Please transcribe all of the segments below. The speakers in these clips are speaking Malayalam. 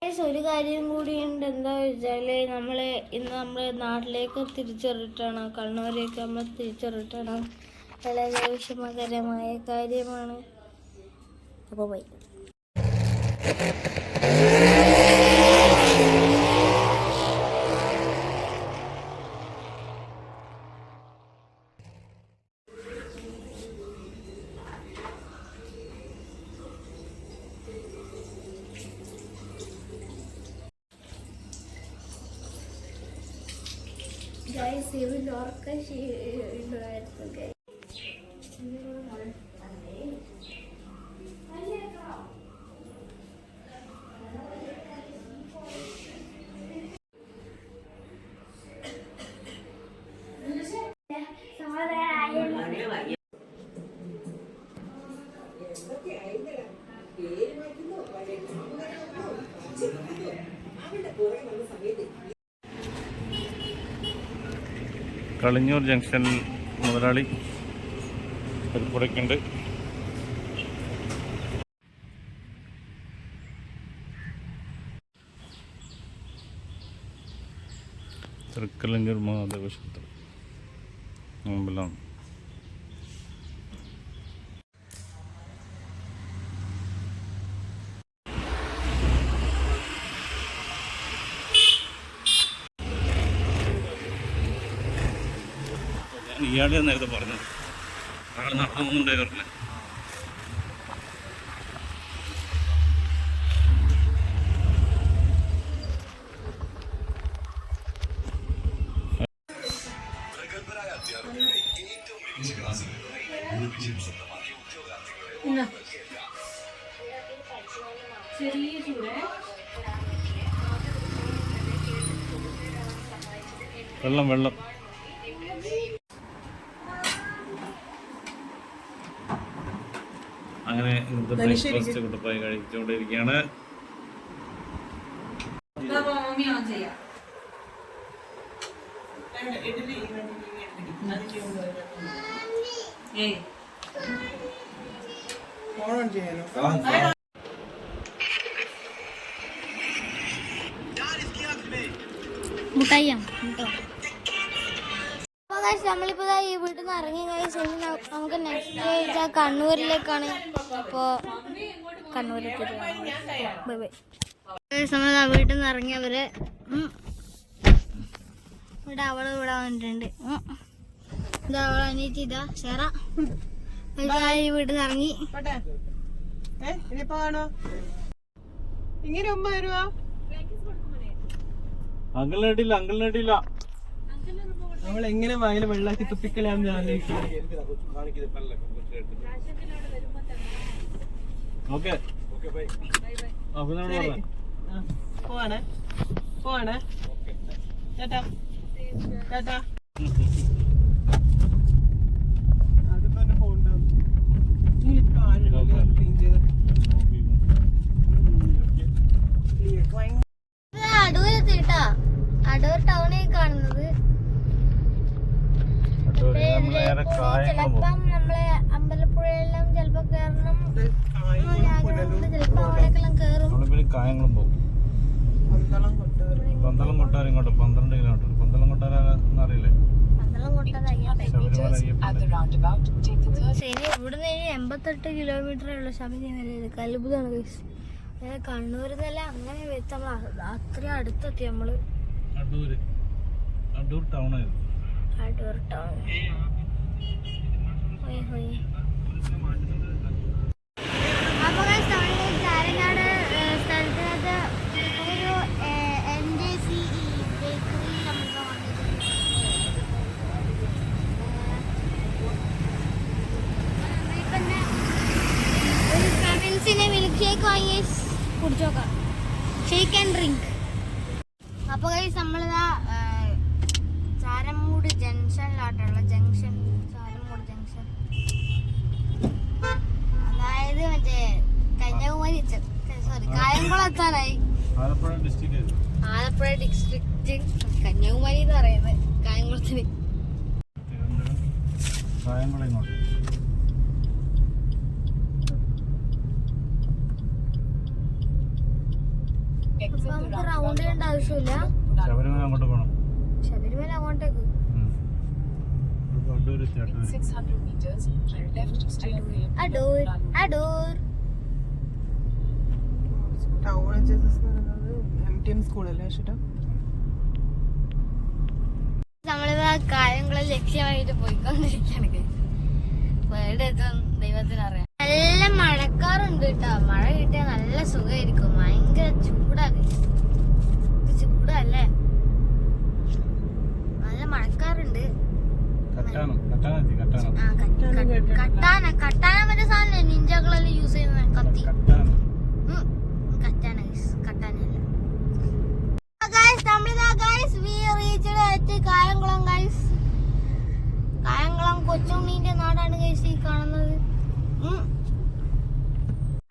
ഒരു കാര്യം കൂടിയുണ്ട്. എന്താ വെച്ചാല് ഇന്ന് നാട്ടിലേക്ക് തിരിച്ചറിട്ടണം, കണ്ണൂരേക്ക് നമ്മൾ തിരിച്ചറിട്ടണം. വളരെ വിഷമകരമായ കാര്യമാണ്. അപ്പോൾ പോയി കളിഞ്ഞൂർ ജംഗ്ഷൻ മുതലാളി പരിപ്പുടയ്ക്കുണ്ട്. തൃക്കലഞ്ഞൂർ മഹാദേവ ക്ഷേത്രം അമ്പലമാണ്. ഇയാളെ നേരത്തെ പറഞ്ഞത് ആൾ നടന്നുണ്ടായിരുന്നില്ല. വെള്ളം വെള്ളം അങ്ങനെ ഇന്നത്തെ ബ്രേക്ക്ഫാസ്റ്റ് കുട്ടപ്പായി കഴിച്ചുകൊണ്ടിരിക്കുകയാണ്. നമ്മളിപ്പോ ഈ വീട്ടിൽ നിന്ന് ഇറങ്ങി നമുക്ക് നെക്സ്റ്റ് ആഴ്ച കണ്ണൂരിലേക്കാണ്. അപ്പോൾ കണ്ണൂരിലേക്ക് ബൈ ബൈ. നമ്മൾ വീട്ടിൽ നിന്ന് ഇറങ്ങിയവര് ഇവിടെ ഇവിടെ വന്നിട്ടുണ്ട്. ഇതാ അവളെ അനിയത്തി, ഇതാ ഷെറ. ഈ വീട്ടിൽ നിന്ന് ഇറങ്ങി. അങ്കിളിനടിയില്ല നമ്മൾ എങ്ങനെ വയല് വെള്ളാക്കി തുപ്പിക്കലാന്ന് ആലോചിക്കുന്നത്. പോവാണേ പോവാണേ ചേട്ടാ ചേട്ടാ. അടൂരെത്തിട്ടാ, അടൂർ ടൗണിൽ കാണുന്നത്. ചിലപ്പം നമ്മളെ അമ്പലപ്പുഴയെല്ലാം ചിലപ്പോ കയറണം, ചിലപ്പോ അവിടേക്കെല്ലാം കയറും. കായങ്ങളും പോകും. പന്തളം കൊട്ടാരം ഇങ്ങോട്ട് 12 കിലോമീറ്റർ. പന്തളം കൊട്ടാരം അറിയില്ലേ? ഇവിടുന്ന് 88 കിലോമീറ്ററേ ഉള്ളു ശബരിമല. അത്ഭുതമാണ്. കണ്ണൂരിൽ നിന്നല്ല അങ്ങനെ വെച്ച് നമ്മൾ അത്രയും അടുത്തെത്തി. നമ്മള് അടൂർ ടൗൺ ആയിരുന്നു. അടൂർ ടൗൺ അപ്പൊ ചാരനാട് സ്ഥലത്തിനകത്ത് ഒരു NJC ബേക്കറി നമുക്ക് വന്നിട്ടുണ്ട്. ഒരു കമൻസിനെ മിൽക്ക് ഷേക്ക് വാങ്ങി കുടിച്ചോക്കാം. Shake and drink. അപ്പൊ നമ്മളിതാ ചാരമൂട് ജംഗ്ഷനിലാട്ടുള്ള ജംഗ്ഷൻ. ചാരമൂട് ജംഗ്ഷൻ അതായത് മറ്റേ കന്യാകുമാരി കായംകുളം എത്താനായി. ആലപ്പുഴ ഡിസ്ട്രിക്റ്റ് കന്യാകുമാരി എന്ന് പറയുന്നത് കായംകുളത്തിന്. അപ്പൊ നമുക്ക് റൗണ്ട് ചെയ്യേണ്ട ആവശ്യമില്ല. ശബരിമല അങ്ങോട്ട് പോകണം. ശബരിമല അങ്ങോട്ടേക്ക്. അടൂർ അടൂർ ടൗൺ ജീസസ് എന്ന് പറയുന്നത് MTM സ്കൂളല്ലേ ചേട്ടാ? നമ്മളിത് ആ കാര്യങ്ങളെ ലക്ഷ്യമായിട്ട് പോയിക്കൊണ്ടിരിക്കുകയാണ്. എവിടെ എത്തും ദൈവത്തിനറിയാം. നല്ല മഴക്കാറുണ്ട് കേട്ടോ. മഴ കിട്ടിയാൽ നല്ല സുഖമായിരിക്കും. ഭയങ്കര ചൂടല്ലേ? നല്ല മഴക്കാറുണ്ട്. കട്ടാന മറ്റേ സാധനം നിഞ്ചകളെല്ലാം യൂസ് ചെയ്യുന്ന കത്തി. കായംകുളം കൊച്ചുണ്ണീന്റെ നാടാണ് ഗൈസ് ഈ കാണുന്നത്.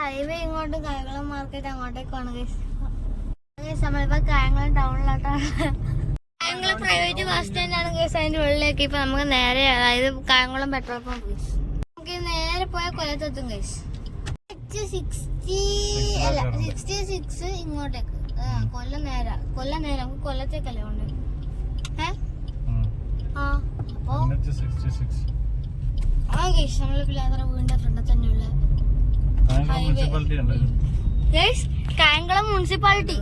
ഹൈവേ ഇങ്ങോട്ട് കായംകുളം മാർക്കറ്റ് അങ്ങോട്ടേക്കാണ് ഗൈസ്. നമ്മളിപ്പോ കായംകുളം ടൗണിലോട്ടാണ്. കായംകുളം പ്രൈവറ്റ് ബസ് സ്റ്റാൻഡാണ് ഗൈസ്. അതിന്റെ ഉള്ളിലേക്ക് ഇപ്പൊ നമുക്ക് നേരെ, അതായത് കായംകുളം പെട്രോൾ പമ്പ് ഗൈസ്. നമുക്ക് നേരെ പോയാൽ കൊല്ലത്തെത്തും ഗൈസ്. 66 ഇങ്ങോട്ടേക്ക്. കൊല്ലം നേരെ നമുക്ക് കൊല്ലത്തേക്കല്ലേ കൊണ്ട്. നമ്മളിപ്പോ വീടിന്റെ ഫ്രണ്ടിൽ തന്നെയുള്ള കായംകുളം മുനിസിപ്പാലിറ്റി.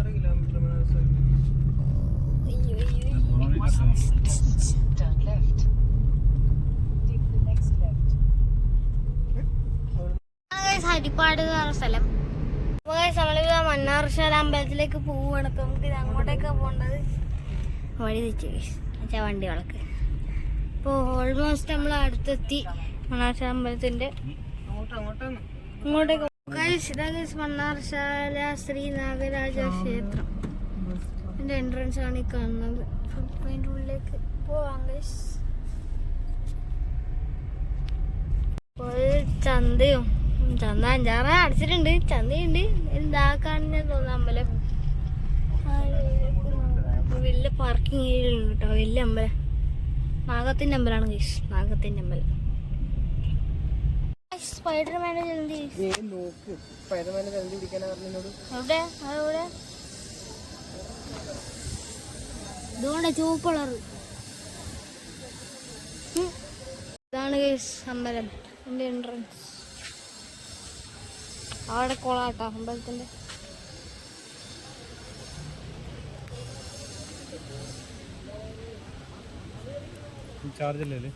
ഹരിപ്പാട് എന്ന് പറഞ്ഞ സ്ഥലം. നമ്മളിത് മണ്ണാർശാല അമ്പലത്തിലേക്ക് പോവുകയാണ്. അപ്പൊ നമുക്ക് ഇത് അങ്ങോട്ടേക്കാ പോകേണ്ടത്. വഴി തെറ്റി വണ്ടി വളക്ക്. ഇപ്പൊ ഓൾമോസ്റ്റ് നമ്മൾ അടുത്തെത്തി മണ്ണാർശാല അമ്പലത്തിന്റെ ഇങ്ങോട്ടേക്ക്. മണ്ണാർശാല ശ്രീ നാഗരാജ ക്ഷേത്രം ഇതിന്റെ എൻട്രൻസ് ആണ് ഈ കാണുന്നത്. അതിന്റെ ഉള്ളിലേക്ക് പോവാം. ചന്തയും ചന്ത 5-6 അടച്ചിട്ടുണ്ട്. ചന്തയുണ്ട്. ഇതാക്കാണെന്ന് തോന്നുന്നു അമ്പലം. വലിയ പാർക്കിംഗ് ഏരിയ ഉണ്ട് കേട്ടോ. വലിയ അമ്പലം. നാഗത്തിന്റെ അമ്പലമാണ് ഗൈസ്. നാഗത്തിന്റെ അമ്പലം. സ്പൈഡർമാനെ ജലന്തി എവിടെ? അതെവിടെ? ഇതുകൊണ്ട് ചുവപ്പ് കളർ. ഇതാണ് ഗൈസ് അമ്പലം. ഇതിന്റെ എൻട്രൻസ്. അവിടെ കൊളാട്ടോ അമ്പലത്തിന്റെ. ചാർജ് അല്ലേ?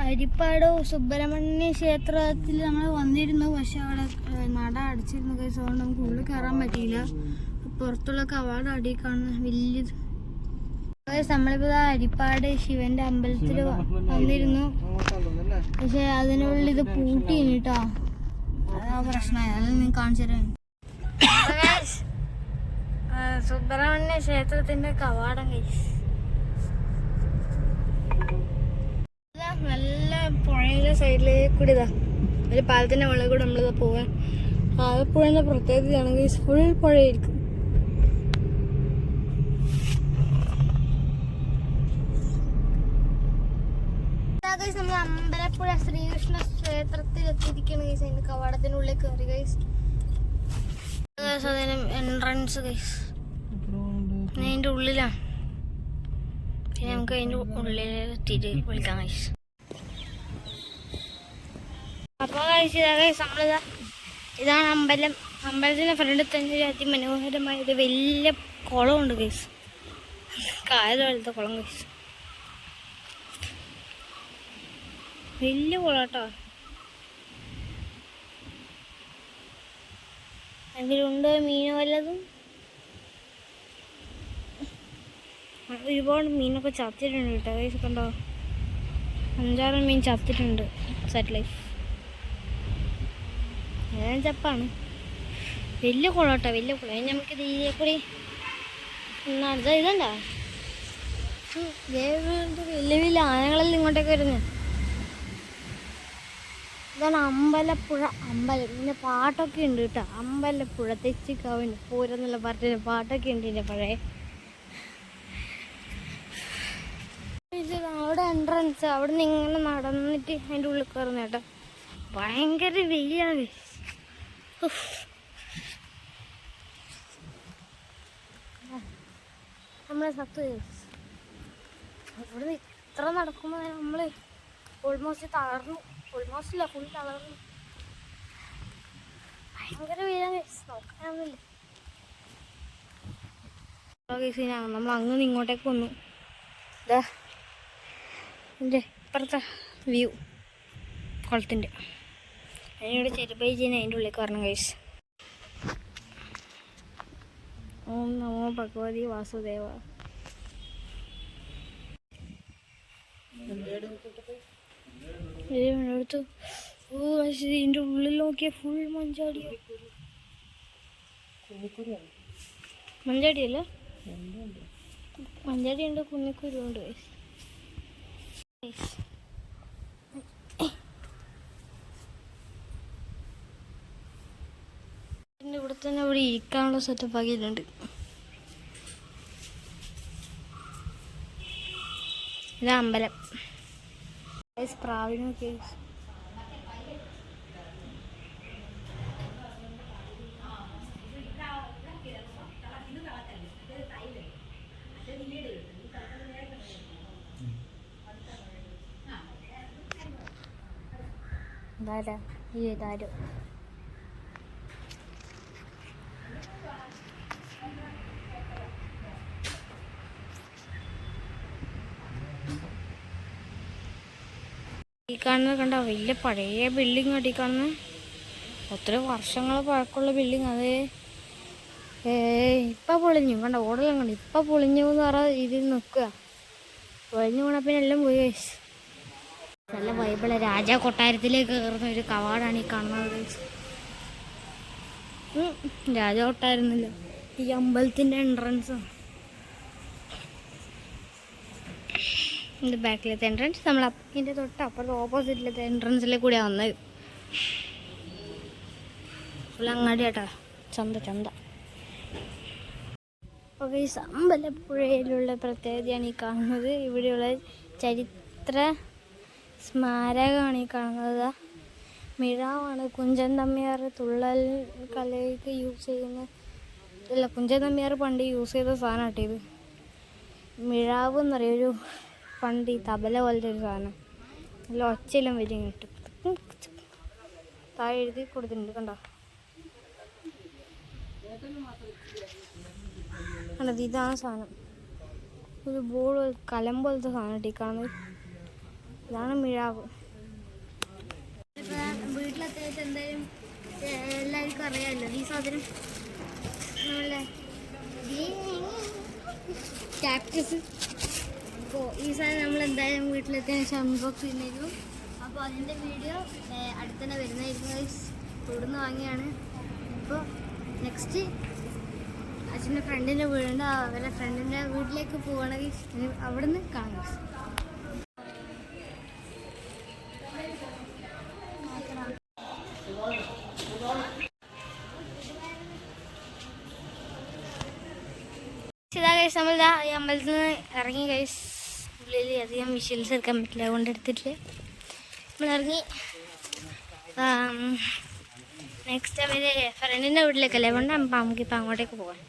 ഹരിപ്പാട് സുബ്രഹ്മണ്യ ക്ഷേത്രത്തിൽ നമ്മൾ വന്നിരുന്നു. പക്ഷെ അവിടെ നട അടച്ചിരുന്നു കേസ്. അതുകൊണ്ട് നമുക്ക് ഉള്ളിൽ കയറാൻ പറ്റിയില്ല. പുറത്തുള്ള കവാടം അടി കാണുന്ന വലിയത്. നമ്മളിപ്പോ ഹരിപ്പാട് ശിവന്റെ അമ്പലത്തിൽ വന്നിരുന്നു. പക്ഷെ അതിനുള്ളിൽ ഇത് പൂട്ടിയാണ് കേട്ടോ. അതാ പ്രശ്നമായി. അത് നിങ്ങൾ കാണിച്ചു തരാം. സുബ്രഹ്മണ്യ ക്ഷേത്രത്തിന്റെ കവാടം കഴിച്ചു. നല്ല പുഴയുടെ സൈഡിലേക്ക് കൂടി ഇതാ ഒരു പാലത്തിന്റെ മുകളിൽ കൂടെ നമ്മളിതാ പോവാൻ. ആലപ്പുഴന്റെ പ്രത്യേകതയാണ് ഗൈസ്. ഫുൾ പുഴയായിരിക്കും. നമ്മൾ അമ്പലപ്പുഴ ശ്രീകൃഷ്ണ ക്ഷേത്രത്തിൽ എത്തിയിരിക്കുകയാണ് ഗൈസ്. അതിന്റെ കവാടത്തിനുള്ളിൽ കയറി ഗൈസ്. എൻട്രൻസ് ഗൈസ് അതിന്റെ ഉള്ളിലാണ്. പിന്നെ നമുക്ക് അതിന്റെ ഉള്ളിൽ എത്തിയിട്ട് വിളിക്കാം ഗൈസ്. അപ്പൊ ഗൈസ് നമ്മളിതാ ഇതാണ് അമ്പലം. അമ്പലത്തിന്റെ ഫ്രണ്ടിൽ തന്നെ ഒരു അതിമനോഹരമായ ഒരു വലിയ കുളമുണ്ട് ഗൈസ്. കായൽ പോലത്തെ കുളം ഗൈസ്. വലിയ കുളാട്ടോ. അതിലുണ്ട് മീൻ വല്ലതും. ഒരുപാട് മീനൊക്കെ ചത്തിട്ടുണ്ട് കേട്ടോ ഗൈസ്. കണ്ടോ? 5-6 മീൻ ചത്തിട്ടുണ്ട്. സെറ്റ് ലൈഫ് ഏതായാലും ചപ്പാണ്. വലിയ കുളാട്ടോ, വലിയ കുളം. അതിന് നമുക്ക് ഇതിലെ കൂടി അടുത്ത ഇതുണ്ടോ വലിയ വലിയ ആനകളെല്ലാം ഇങ്ങോട്ടേക്ക് വരുന്നത്. ഇതാണ് അമ്പലപ്പുഴ അമ്പലം. പിന്നെ പാട്ടൊക്കെ ഉണ്ട് കേട്ടോ. അമ്പലപ്പുഴ തെച്ചിക്കാവിന് പൂരെന്നുള്ള പാട്ടിന് പാട്ടൊക്കെ ഉണ്ട് ഇതിൻ്റെ പഴയ. ഇത് അവിടെ എൻട്രൻസ്. അവിടെ നിന്ന് ഇങ്ങനെ നടന്നിട്ട് അതിൻ്റെ ഉള്ളിൽ കയറുന്ന കേട്ടോ. ഭയങ്കര വെയിലാണ്. നമ്മളെ സത്ത് ഇവിടെ ഇത്ര നടക്കുമ്പോൾ നമ്മൾ ഓൾമോസ്റ്റ് തളർന്നു. ഓൾമോസ്റ്റ് ഇല്ല, ഫുൾ തളർന്നു. ഭയങ്കര വെയിലാണ്. നോക്കാനൊന്നുമില്ല. നമ്മൾ അങ്ങ് ഇങ്ങോട്ടേക്ക് വന്നു. ഇതാ എൻ്റെ ഇപ്പുറത്തെ വ്യൂ കുളത്തിൻ്റെ. അതിനോട് ചെരുപ്പൈ ചെയ്യുന്ന അതിൻ്റെ ഉള്ളിൽ കയറണം ഗൈസ്. ഓം നമോ ഭഗവതി വാസുദേവ. എടുത്തു. ഓ ഇതിൻ്റെ ഉള്ളിൽ നോക്കിയ ഫുൾ മഞ്ചാടിയോ. മഞ്ചാടിയല്ല, മഞ്ചാടി ഉണ്ട്, കുന്നിക്കുരു ഉണ്ട്. ഇവിടെ തന്നെ ഇവിടെ ഇരിക്കാനുള്ള സെറ്റപ്പ് ആക്കിയിട്ടുണ്ട്. ഇത് അമ്പലം. പ്രാവിനൊക്കെ ഇതാരാ ഈ ഇതാരോ. ഈ കാണുന്നത് കണ്ടോ, വലിയ പഴയ ബിൽഡിങ് ആട്ടി കാണുന്നത്. ഒത്തിരി വർഷങ്ങൾ പഴക്കമുള്ള ബിൽഡിങ്. അത് ഇപ്പം പൊളിഞ്ഞു കണ്ടോ, ഓടെല്ലാം കണ്ടു. ഇപ്പം പൊളിഞ്ഞു എന്ന് പറഞ്ഞാൽ ഇതിൽ നിൽക്കുക. പൊളിഞ്ഞു പോണ പിന്നെ എല്ലാം പോയി. നല്ല വൈബിള്. രാജാ കൊട്ടാരത്തിലേക്ക് കയറുന്ന ഒരു കവാടാണ് ഈ കാണുന്നത്. രാജാ കൊട്ടായിരുന്നില്ല, ഈ അമ്പലത്തിൻ്റെ എൻട്രൻസ്. ഇത് ബാക്കിലത്തെ എൻട്രൻസ്. നമ്മൾ ഇതിൻ്റെ തൊട്ട് അപ്പുറത്ത് ഓപ്പോസിറ്റിലത്തെ എൻട്രൻസിലെ കൂടെയാണ് വന്നത്. ഫുൾ അങ്ങാടി കേട്ടോ, ചന്ത ചന്ത. ഓക്കെ, ഈ അമ്പലപ്പുഴയിലുള്ള പ്രത്യേകതയാണ് ഈ കാണുന്നത്. ഇവിടെയുള്ള ചരിത്ര സ്മാരകമാണ് ഈ കാണുന്നത്. മിഴാവാണ്. കുഞ്ചൻ നമ്പ്യാർ തുള്ളൽ കലയ്ക്ക് യൂസ് ചെയ്യുന്ന, അല്ല, കുഞ്ചൻ നമ്പ്യാർ പണ്ട് യൂസ് ചെയ്ത സാധനം കേട്ടോ ഇത്. മിഴാവ് എന്ന് പറയും, ഒരു പണ്ട് ഈ തബല പോലത്തെ ഒരു സാധനം. നല്ല ഒച്ചയെല്ലാം വരും കിട്ടും. താഴെ എഴുതി കൊടുത്തിട്ടുണ്ട് കണ്ടോ. കണ്ടത്, ഇതാണ് സാധനം. ഒരു ബോൾ കലം പോലത്തെ സാധനം കേട്ടോ ഈ കാണുന്നത്. ഇതാണ് മിഴാവ്. വീട്ടിലത്യാവശ്യം എന്തായാലും എല്ലാവർക്കും അറിയാമല്ലോ ഈ സാധനം. നമ്മളെ കാക്ടസ്. അപ്പോൾ ഈ സാധനം നമ്മൾ എന്തായാലും വീട്ടിലത്യാവശ്യം അൺബോക്സ് ചെയ്യുന്നതായിരിക്കും. അപ്പോൾ അതിൻ്റെ വീഡിയോ അടുത്തന്നെ വരുന്നതായിരിക്കും. ഇവിടുന്ന് വാങ്ങിയാണ്. അപ്പോൾ നെക്സ്റ്റ് അച്ഛൻ്റെ ഫ്രണ്ടിൻ്റെ വീടുണ്ട്. അവരുടെ ഫ്രണ്ടിൻ്റെ വീട്ടിലേക്ക് പോവുകയാണെങ്കിൽ അവിടെ നിന്ന് കാണാം. ഇതാ ഗൈസ്, നമ്മളിതാ ഈ അമ്പലത്തിൽ നിന്ന് ഇറങ്ങി ഗൈസ്. ഉള്ളിൽ അധികം വിഷ്വൽസ് എടുക്കാൻ പറ്റില്ല, അതുകൊണ്ട് എടുത്തിട്ടില്ല. നമ്മളിറങ്ങി നെക്സ്റ്റ് ടൈം ഫ്രണ്ടിൻ്റെ വീട്ടിലേക്കല്ലേ കൊണ്ട് നമുക്കിപ്പോൾ അങ്ങോട്ടേക്ക് പോകാം.